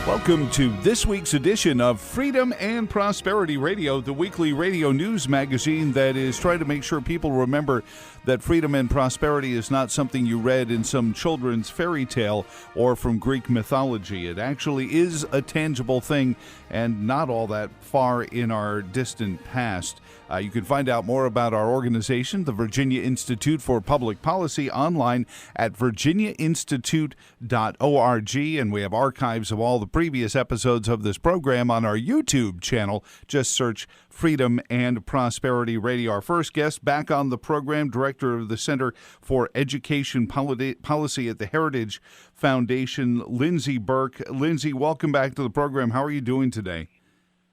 Welcome to this week's edition of Freedom and Prosperity Radio, the weekly radio news magazine that is trying to make sure people remember that freedom and prosperity is not something you read in some children's fairy tale or from Greek mythology. It actually is a tangible thing and not all that far in our distant past. You can find out more about our organization, the Virginia Institute for Public Policy, online at virginiainstitute.org, and we have archives of all the previous episodes of this program on our YouTube channel. Just search Freedom and Prosperity Radio. Our first guest back on the program, Director of the Center for Education Policy at the Heritage Foundation, Lindsey Burke. Lindsey, welcome back to the program. How are you doing today?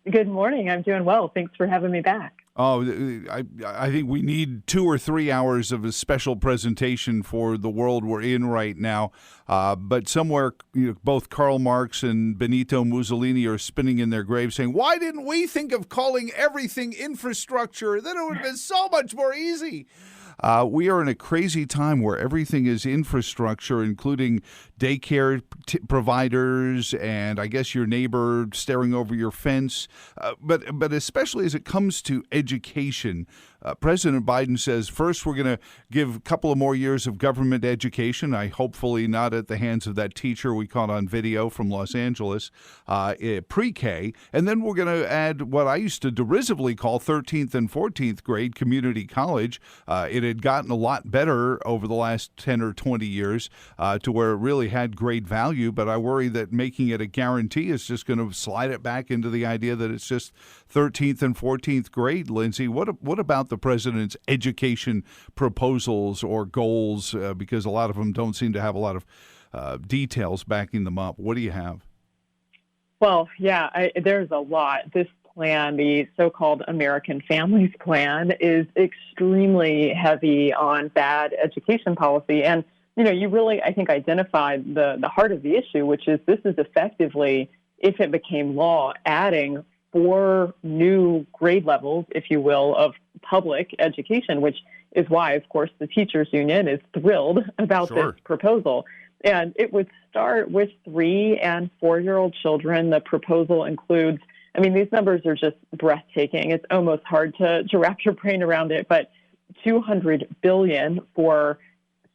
Good morning. I'm doing well. Thanks for having me back. Oh, I think we need 2 or 3 hours of a special presentation for the world we're in right now. But somewhere, both Karl Marx and Benito Mussolini are spinning in their graves saying, why didn't we think of calling everything infrastructure? Then it would have been so much more easy. We are in a crazy time where everything is infrastructure, including daycare providers and I guess your neighbor staring over your fence. But especially as it comes to education, President Biden says, first, we're going to give a couple of more years of government education. Hopefully not at the hands of that teacher we caught on video from Los Angeles, pre-K. And then we're going to add what I used to derisively call 13th and 14th grade community college. It had gotten a lot better over the last 10 or 20 years to where it really had great value. But I worry that making it a guarantee is just going to slide it back into the idea that it's just 13th and 14th grade. Lindsey, what about the president's education proposals or goals? Because a lot of them don't seem to have a lot of details backing them up. What do you have? Well, yeah, there's a lot. This plan, the so-called American Families Plan, is extremely heavy on bad education policy. And, you really, I think, identified the heart of the issue, which is this is effectively, if it became law, adding 4 new grade levels, if you will, of public education, which is why, of course, the teachers union is thrilled about this proposal. And it would start with 3- and 4-year-old children. The proposal includes, these numbers are just breathtaking. It's almost hard to wrap your brain around it, but $200 billion for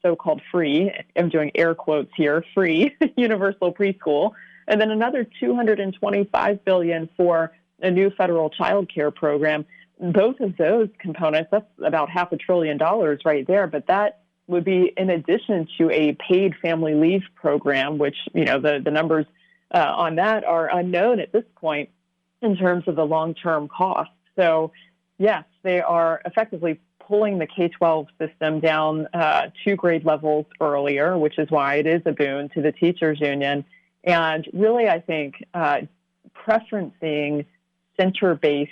so-called free, I'm doing air quotes here, free universal preschool, and then another $225 billion for a new federal child care program. Both of those components, that's about $500 billion right there, but that would be in addition to a paid family leave program, which, the numbers on that are unknown at this point in terms of the long-term costs. So, yes, they are effectively pulling the K-12 system down 2 grade levels earlier, which is why it is a boon to the teachers union. And really, I think, preferencing center-based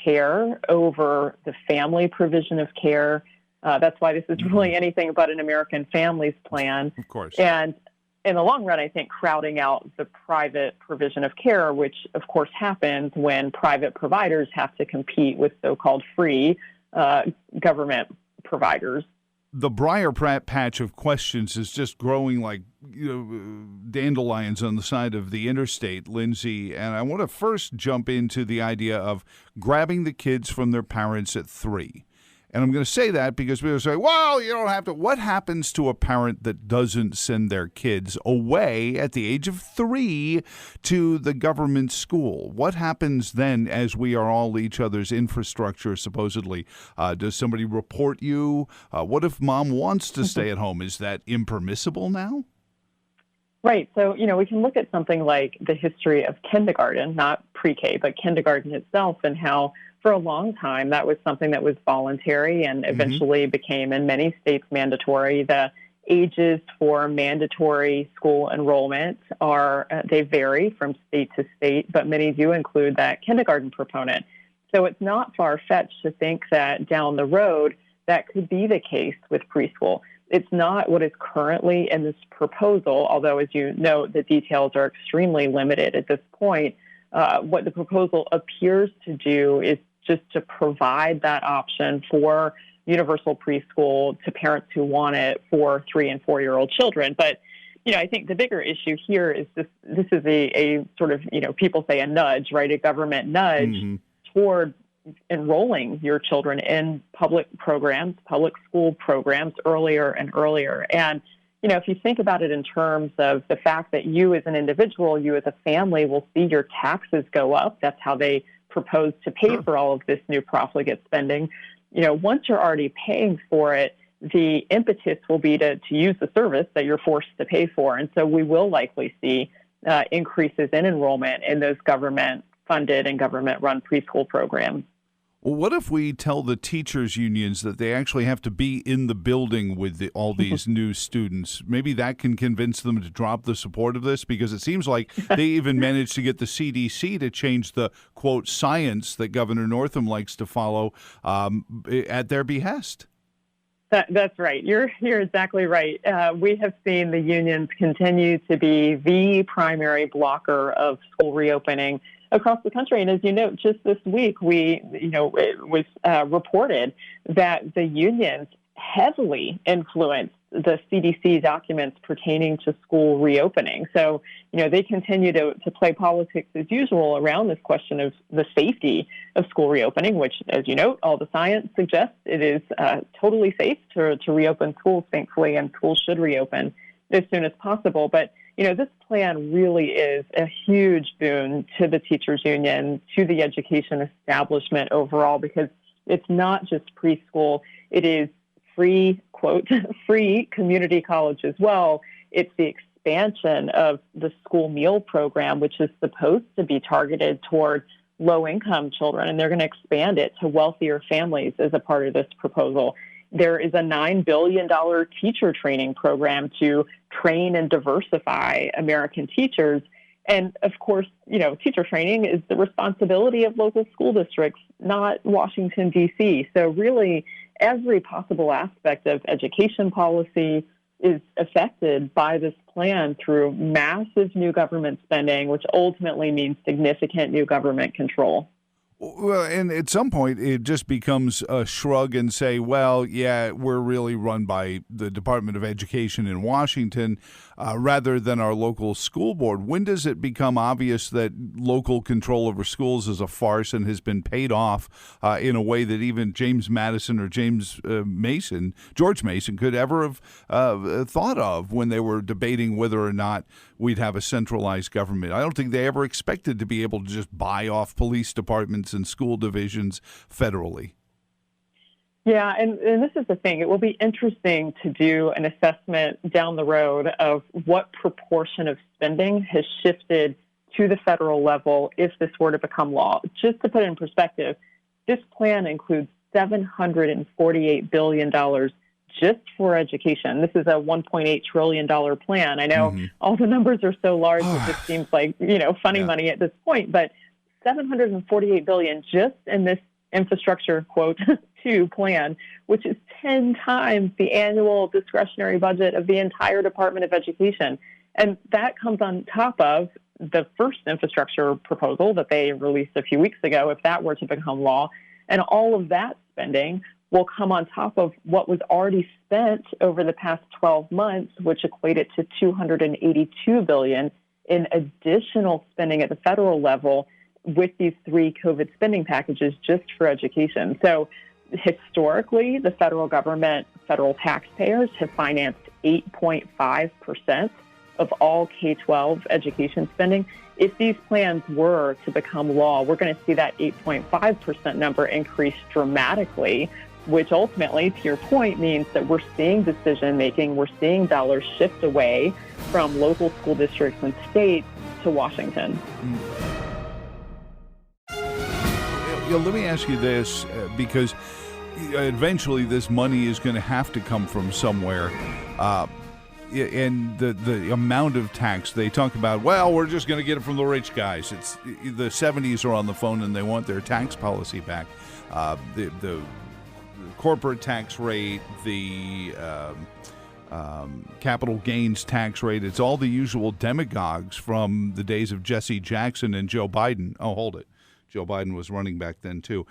care over the family provision of care. That's why this is really anything but an American Families Plan. Of course. And in the long run, I think crowding out the private provision of care, which, of course, happens when private providers have to compete with so-called free government providers. The briar patch of questions is just growing like dandelions on the side of the interstate, Lindsey. And I want to first jump into the idea of grabbing the kids from their parents at 3. And I'm going to say that because people say, well, you don't have to. What happens to a parent that doesn't send their kids away at the age of 3 to the government school? What happens then as we are all each other's infrastructure, supposedly? Does somebody report you? What if mom wants to stay at home? Is that impermissible now? Right. So, we can look at something like the history of kindergarten, not pre-K, but kindergarten itself, and how for a long time that was something that was voluntary and eventually became in many states mandatory. The ages for mandatory school enrollment they vary from state to state, but many do include that kindergarten proponent. So it's not far-fetched to think that down the road that could be the case with preschool. It's not what is currently in this proposal, although, as you know, the details are extremely limited at this point. What the proposal appears to do is just to provide that option for universal preschool to parents who want it for 3- and 4-year-old children. But I think the bigger issue here is this is a sort of, people say a nudge, right? A government nudge toward enrolling your children in public programs, public school programs earlier and earlier. And, if you think about it in terms of the fact that you as an individual, you as a family will see your taxes go up. That's how they propose to pay for all of this new profligate spending. Once you're already paying for it, the impetus will be to use the service that you're forced to pay for. And so we will likely see increases in enrollment in those government-funded and government-run preschool programs. Well, what if we tell the teachers' unions that they actually have to be in the building with all these new students? Maybe that can convince them to drop the support of this, because it seems like they even managed to get the CDC to change the, quote, science that Governor Northam likes to follow at their behest. That's right. You're exactly right. We have seen the unions continue to be the primary blocker of school reopening across the country. And as you know, just this week, it was reported that the unions heavily influenced the CDC documents pertaining to school reopening. So, they continue to play politics as usual around this question of the safety of school reopening, which, as you note, all the science suggests it is totally safe to reopen schools, thankfully, and schools should reopen as soon as possible. But, this plan really is a huge boon to the teachers union, to the education establishment overall, because it's not just preschool. It is free, quote, free community college as well. It's the expansion of the school meal program, which is supposed to be targeted toward low-income children, and they're going to expand it to wealthier families as a part of this proposal. There is a $9 billion teacher training program to train and diversify American teachers. And of course, teacher training is the responsibility of local school districts, not Washington, D.C. So really, every possible aspect of education policy is affected by this plan through massive new government spending, which ultimately means significant new government control. Well, and at some point, it just becomes a shrug and say, well, yeah, we're really run by the Department of Education in Washington rather than our local school board. When does it become obvious that local control over schools is a farce and has been paid off in a way that even James Madison or George Mason could ever have thought of when they were debating whether or not we'd have a centralized government? I don't think they ever expected to be able to just buy off police departments and school divisions federally. Yeah, and this is the thing. It will be interesting to do an assessment down the road of what proportion of spending has shifted to the federal level if this were to become law. Just to put it in perspective, this plan includes $748 billion just for education. This is a $1.8 trillion plan. I know all the numbers are so large, it just seems like, funny money at this point, but $748 billion just in this infrastructure, quote, 2 plan, which is 10 times the annual discretionary budget of the entire Department of Education. And that comes on top of the first infrastructure proposal that they released a few weeks ago, if that were to become law. And all of that spending will come on top of what was already spent over the past 12 months, which equated to $282 billion in additional spending at the federal level with these 3 COVID spending packages just for education. So historically, the federal government, federal taxpayers have financed 8.5% of all K-12 education spending. If these plans were to become law, we're going to see that 8.5% number increase dramatically, which ultimately, to your point, means that we're seeing decision-making, we're seeing dollars shift away from local school districts and states to Washington. Let me ask you this, because eventually this money is going to have to come from somewhere. And the amount of tax they talk about, well, we're just going to get it from the rich guys. It's the 70s are on the phone and they want their tax policy back. The corporate tax rate, the capital gains tax rate, it's all the usual demagogues from the days of Jesse Jackson and Joe Biden. Oh, hold it. Joe Biden was running back then too,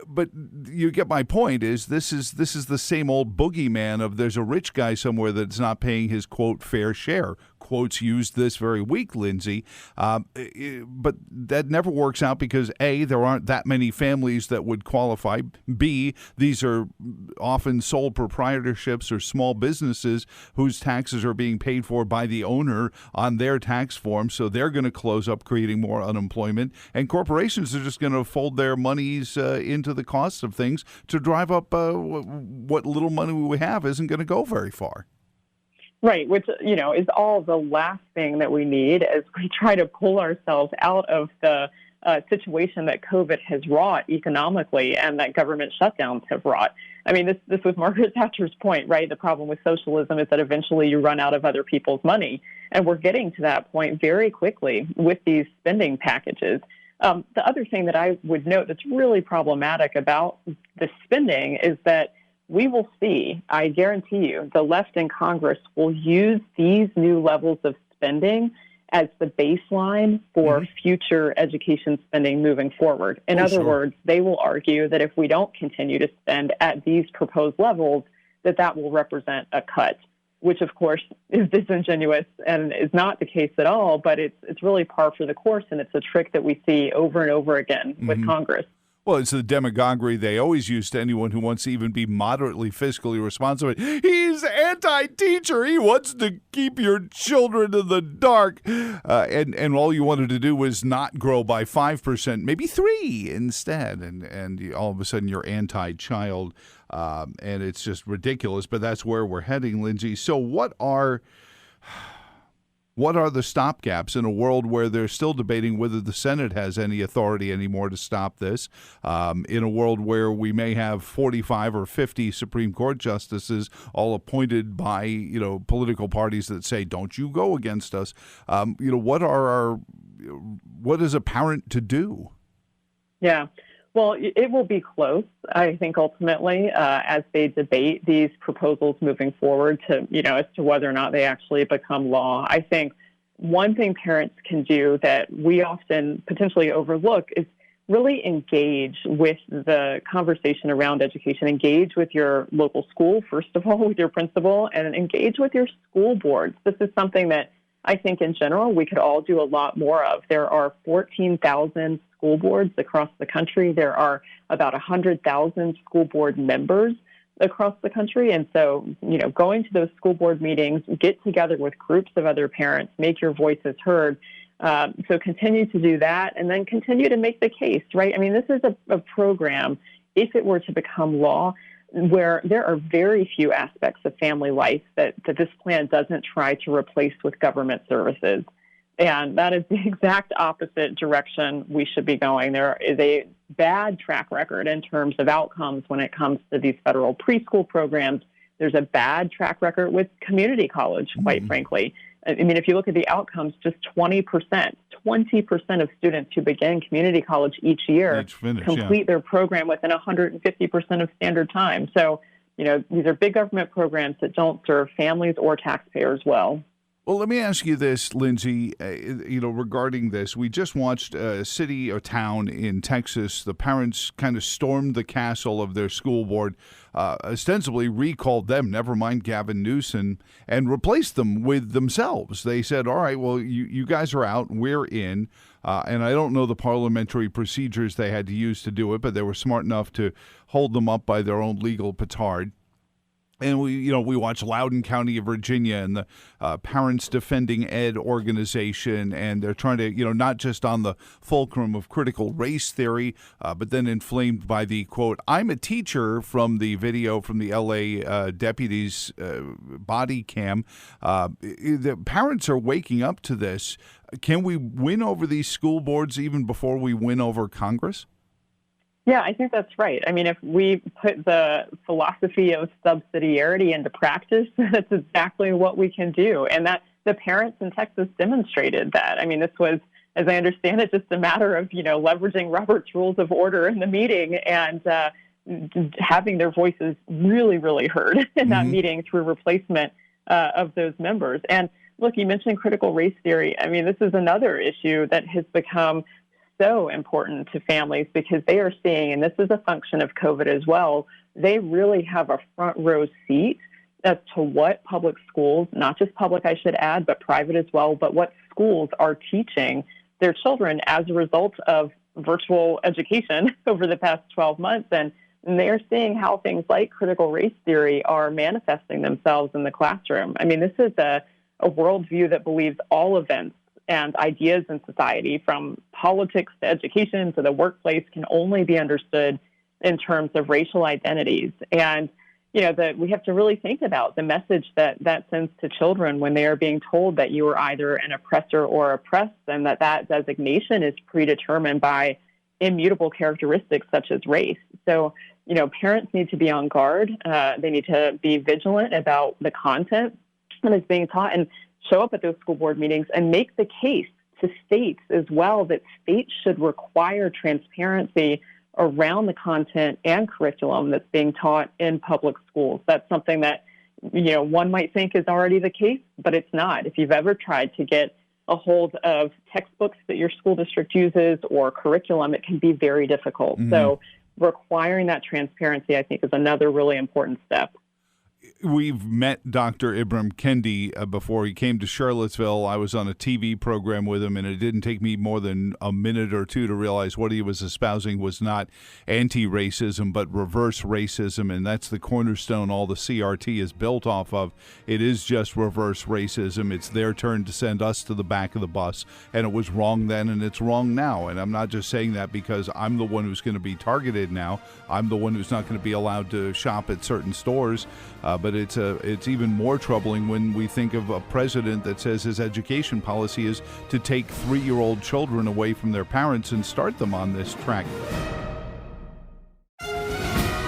but you get my point. Is this is the same old boogeyman of there's a rich guy somewhere that's not paying his quote fair share, quotes used this very week, Lindsey. But that never works out because, A, there aren't that many families that would qualify. B, these are often sole proprietorships or small businesses whose taxes are being paid for by the owner on their tax form, so they're going to close up, creating more unemployment. And corporations are just going to fold their monies into the cost of things to drive up what little money we have isn't going to go very far. Right, which, is all the last thing that we need as we try to pull ourselves out of the situation that COVID has wrought economically and that government shutdowns have wrought. I mean, this was Margaret Thatcher's point, right? The problem with socialism is that eventually you run out of other people's money. And we're getting to that point very quickly with these spending packages. The other thing that I would note that's really problematic about the spending is that we will see, I guarantee you, the left in Congress will use these new levels of spending as the baseline for future education spending moving forward. In other words, they will argue that if we don't continue to spend at these proposed levels, that will represent a cut, which of course is disingenuous and is not the case at all, but it's really par for the course, and it's a trick that we see over and over again with Congress. Well, it's the demagoguery they always use to anyone who wants to even be moderately fiscally responsible. He's anti-teacher. He wants to keep your children in the dark. And all you wanted to do was not grow by 5%, maybe 3% instead. And all of a sudden you're anti-child. And it's just ridiculous. But that's where we're heading, Lindsey. So what are the stopgaps in a world where they're still debating whether the Senate has any authority anymore to stop this, in a world where we may have 45 or 50 Supreme Court justices all appointed by, political parties that say, don't you go against us? What is a parent to do? Yeah. Well, it will be close, I think, ultimately, as they debate these proposals moving forward to, as to whether or not they actually become law. I think one thing parents can do that we often potentially overlook is really engage with the conversation around education, engage with your local school, first of all, with your principal, and engage with your school boards. This is something that I think in general we could all do a lot more of. There are 14,000 school boards across the country. There are about 100,000 school board members across the country. And so, going to those school board meetings, get together with groups of other parents, make your voices heard. So continue to do that and then continue to make the case, right? I mean, this is a program, if it were to become law, where there are very few aspects of family life that this plan doesn't try to replace with government services. And that is the exact opposite direction we should be going. There is a bad track record in terms of outcomes when it comes to these federal preschool programs. There's a bad track record with community college, quite frankly. I mean, if you look at the outcomes, just 20% of students who begin community college each year complete their program within 150% of standard time. So, these are big government programs that don't serve families or taxpayers well. Well, let me ask you this, Lindsey, regarding this. We just watched a city or town in Texas. The parents kind of stormed the castle of their school board, ostensibly recalled them, never mind Gavin Newsom, and replaced them with themselves. They said, all right, well, you guys are out, we're in. And I don't know the parliamentary procedures they had to use to do it, but they were smart enough to hold them up by their own legal petard. And we watch Loudoun County of Virginia and the Parents Defending Ed organization, and they're trying to, not just on the fulcrum of critical race theory, but then inflamed by the, quote, I'm a teacher from the video from the L.A. deputies' body cam. The parents are waking up to this. Can we win over these school boards even before we win over Congress? Yeah, I think that's right. I mean, if we put the philosophy of subsidiarity into practice, that's exactly what we can do. And that the parents in Texas demonstrated that. I mean, this was, as I understand it, just a matter of, leveraging Robert's Rules of Order in the meeting and having their voices really, really heard in that meeting through replacement of those members. And look, you mentioned critical race theory. I mean, this is another issue that has become so important to families because they are seeing, and this is a function of COVID as well, they really have a front row seat as to what public schools, not just public, I should add, but private as well, but what schools are teaching their children as a result of virtual education over the past 12 months. And they're seeing how things like critical race theory are manifesting themselves in the classroom. I mean, this is a worldview that believes all events and ideas in society, from politics to education to the workplace, can only be understood in terms of racial identities. And that we have to really think about the message that sends to children when they are being told that you are either an oppressor or oppressed, and that designation is predetermined by immutable characteristics such as race. So, parents need to be on guard. They need to be vigilant about the content that is being taught and show up at those school board meetings and make the case to states as well that states should require transparency around the content and curriculum that's being taught in public schools. That's something that, one might think is already the case, but it's not. If you've ever tried to get a hold of textbooks that your school district uses or curriculum, it can be very difficult. Mm-hmm. So requiring that transparency, I think, is another really important step. We've met Dr. Ibram Kendi before. He came to Charlottesville. I was on a TV program with him, and it didn't take me more than a minute or two to realize what he was espousing was not anti-racism, but reverse racism, and that's the cornerstone all the CRT is built off of. It is just reverse racism. It's their turn to send us to the back of the bus, and it was wrong then, and it's wrong now. And I'm not just saying that because I'm the one who's going to be targeted now. I'm the one who's not going to be allowed to shop at certain stores, but it's even more troubling when we think of a president that says his education policy is to take 3-year-old children away from their parents and start them on this track.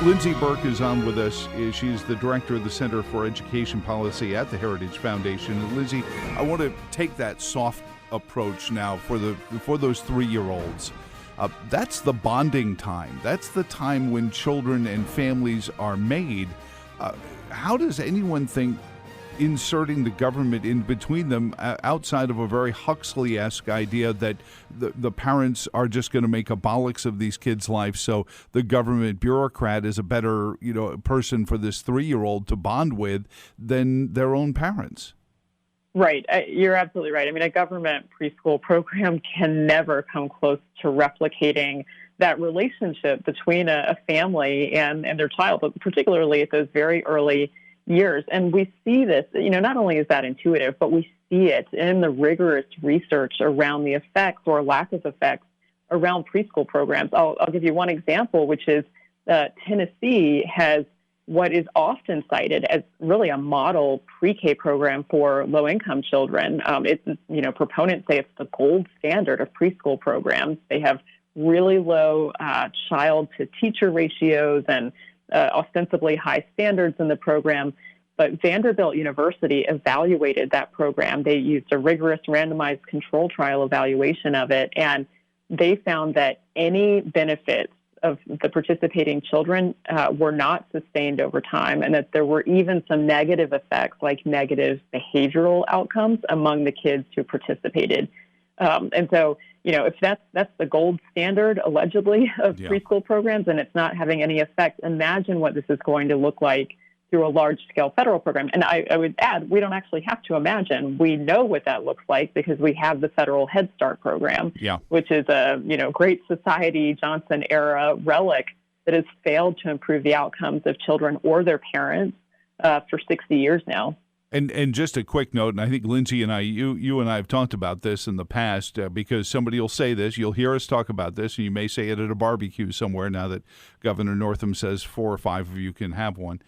Lindsey Burke is on with us. She's the director of the Center for Education Policy at the Heritage Foundation. And Lindsey, I want to take that soft approach now for those 3-year-olds. That's the bonding time. That's the time when children and families are made. How does anyone think inserting the government in between them outside of a very Huxley-esque idea that the parents are just going to make a bollocks of these kids' lives, so the government bureaucrat is a better person for this 3-year-old to bond with than their own parents? Right. You're absolutely right. I mean, a government preschool program can never come close to replicating that relationship between a family and their child, but particularly at those very early years. And we see this, not only is that intuitive, but we see it in the rigorous research around the effects or lack of effects around preschool programs. I'll give you one example, which is Tennessee has what is often cited as really a model pre-K program for low-income children. Proponents say it's the gold standard of preschool programs. They have really low child-to-teacher ratios and ostensibly high standards in the program. But Vanderbilt University evaluated that program. They used a rigorous randomized control trial evaluation of it, and they found that any benefits of the participating children were not sustained over time, and that there were even some negative effects, like negative behavioral outcomes among the kids who participated. And so, if that's the gold standard, allegedly, of preschool programs, and it's not having any effect, imagine what this is going to look like through a large-scale federal program. And I would add, we don't actually have to imagine. We know what that looks like because we have the federal Head Start program, which is a Great Society Johnson-era relic that has failed to improve the outcomes of children or their parents for 60 years now. And just a quick note, and I think Lindsey and you and I have talked about this in the past because somebody will say this, you'll hear us talk about this, and you may say it at a barbecue somewhere now that Governor Northam says 4 or 5 of you can have one.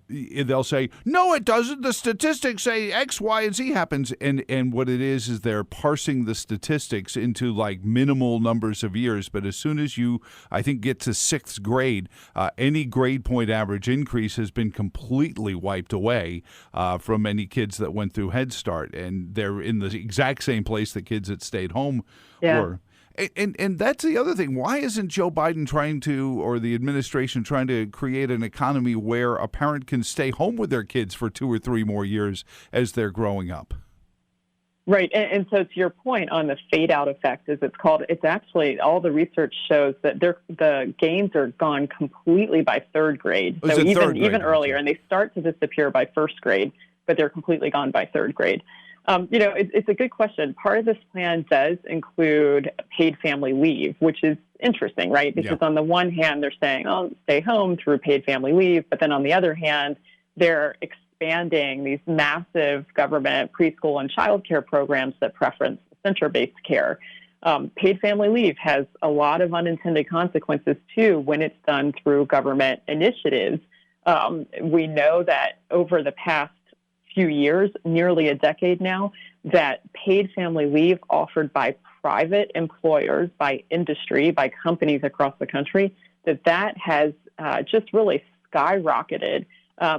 They'll say, no, it doesn't. The statistics say X, Y, and Z happens. And what it is they're parsing the statistics into like minimal numbers of years. But as soon as you, I think, get to 6th grade, any grade point average increase has been completely wiped away from any kids that went through Head Start. And they're in the exact same place the kids that stayed home were. And that's the other thing. Why isn't Joe Biden or the administration trying to create an economy where a parent can stay home with their kids for 2 or 3 more years as they're growing up? Right. And so to your point on the fade out effect, as it's called, it's actually all the research shows that the gains are gone completely by third grade. So even earlier, and they start to disappear by first grade, but they're completely gone by third grade. It's a good question. Part of this plan does include paid family leave, which is interesting, right? Because on the one hand, they're saying, oh, stay home through paid family leave. But then on the other hand, they're expanding these massive government preschool and child care programs that preference center-based care. Paid family leave has a lot of unintended consequences, too, when it's done through government initiatives. We know that over the past few years, nearly a decade now, that paid family leave offered by private employers, by industry, by companies across the country, that has just really skyrocketed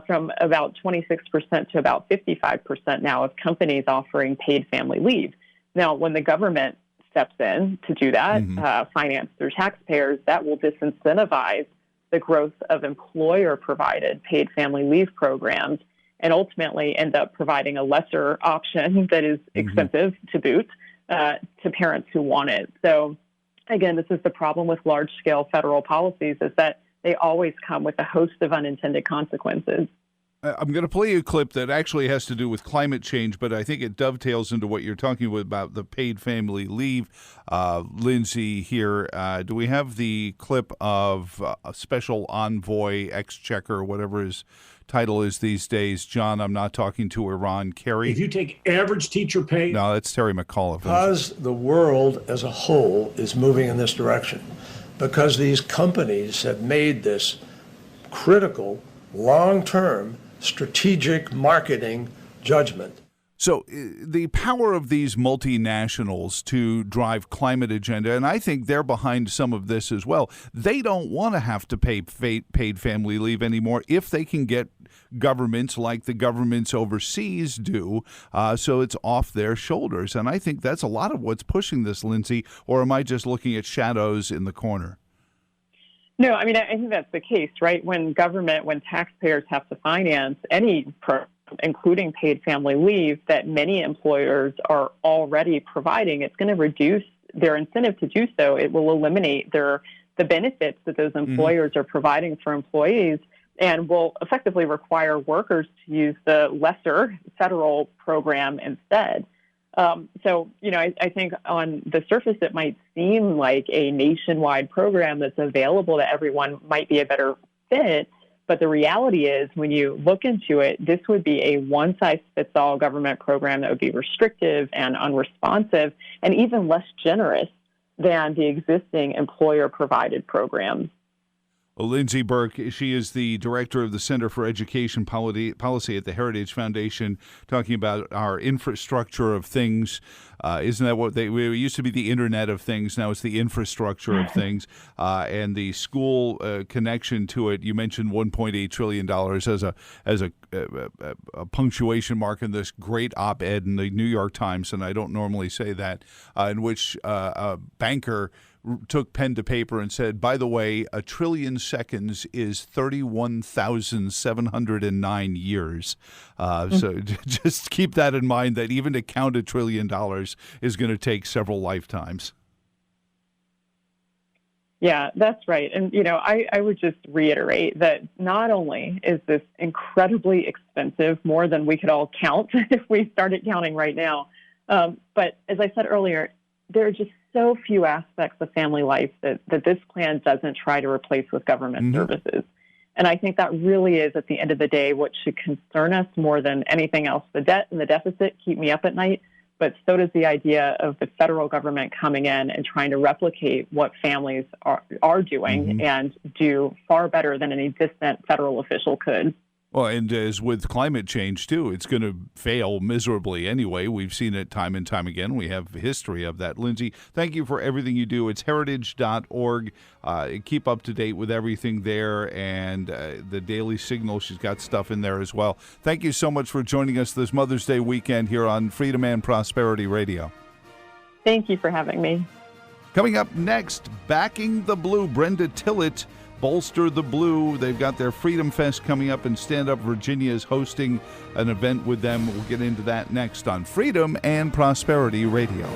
from about 26% to about 55% now of companies offering paid family leave. Now, when the government steps in to do that, financed through taxpayers, that will disincentivize the growth of employer-provided paid family leave programs and ultimately end up providing a lesser option that is expensive to boot to parents who want it. So, again, this is the problem with large-scale federal policies, is that they always come with a host of unintended consequences. I'm going to play you a clip that actually has to do with climate change, but I think it dovetails into what you're talking about the paid family leave. Lindsey here, do we have the clip of a special envoy, exchequer, whatever his title is these days? John, I'm not talking to Iran. Kerry? If you take average teacher pay... No, that's Terry McAuliffe. Because the world as a whole is moving in this direction, because these companies have made this critical, long-term, strategic marketing judgment. So the power of these multinationals to drive climate agenda, and I think they're behind some of this as well, they don't want to have to pay paid family leave anymore if they can get governments like the governments overseas do, so it's off their shoulders. And I think that's a lot of what's pushing this, Lindsey, or am I just looking at shadows in the corner? No, I mean, I think that's the case, right? When taxpayers have to finance any program, including paid family leave, that many employers are already providing, it's going to reduce their incentive to do so. It will eliminate the benefits that those employers are providing for employees and will effectively require workers to use the lesser federal program instead. I think on the surface, it might seem like a nationwide program that's available to everyone might be a better fit. But the reality is, when you look into it, this would be a one-size-fits-all government program that would be restrictive and unresponsive and even less generous than the existing employer-provided programs. Well, Lindsey Burke, she is the director of the Center for Education Policy at the Heritage Foundation, talking about our infrastructure of things. Isn't that what we used to be, the Internet of Things? Now it's the infrastructure of things, and the school connection to it. You mentioned $1.8 trillion as a punctuation mark in this great op-ed in the New York Times, and I don't normally say that, in which a banker took pen to paper and said, by the way, 1 trillion seconds is 31,709 years. So just keep that in mind, that even to count $1 trillion is going to take several lifetimes. Yeah, that's right. And, I would just reiterate that not only is this incredibly expensive, more than we could all count if we started counting right now, but as I said earlier, there are just so few aspects of family life that this plan doesn't try to replace with government services. And I think that really is, at the end of the day, what should concern us more than anything else. The debt and the deficit keep me up at night, but so does the idea of the federal government coming in and trying to replicate what families are doing and do far better than any distant federal official could. Well, and as with climate change, too, it's going to fail miserably anyway. We've seen it time and time again. We have history of that. Lindsey, thank you for everything you do. It's heritage.org. Keep up to date with everything there, and the Daily Signal, she's got stuff in there as well. Thank you so much for joining us this Mother's Day weekend here on Freedom and Prosperity Radio. Thank you for having me. Coming up next, Backing the Blue, Brenda Tillett bolster the blue. They've got their Freedom Fest coming up, and Stand Up Virginia is hosting an event with them. We'll get into that next on Freedom and Prosperity Radio.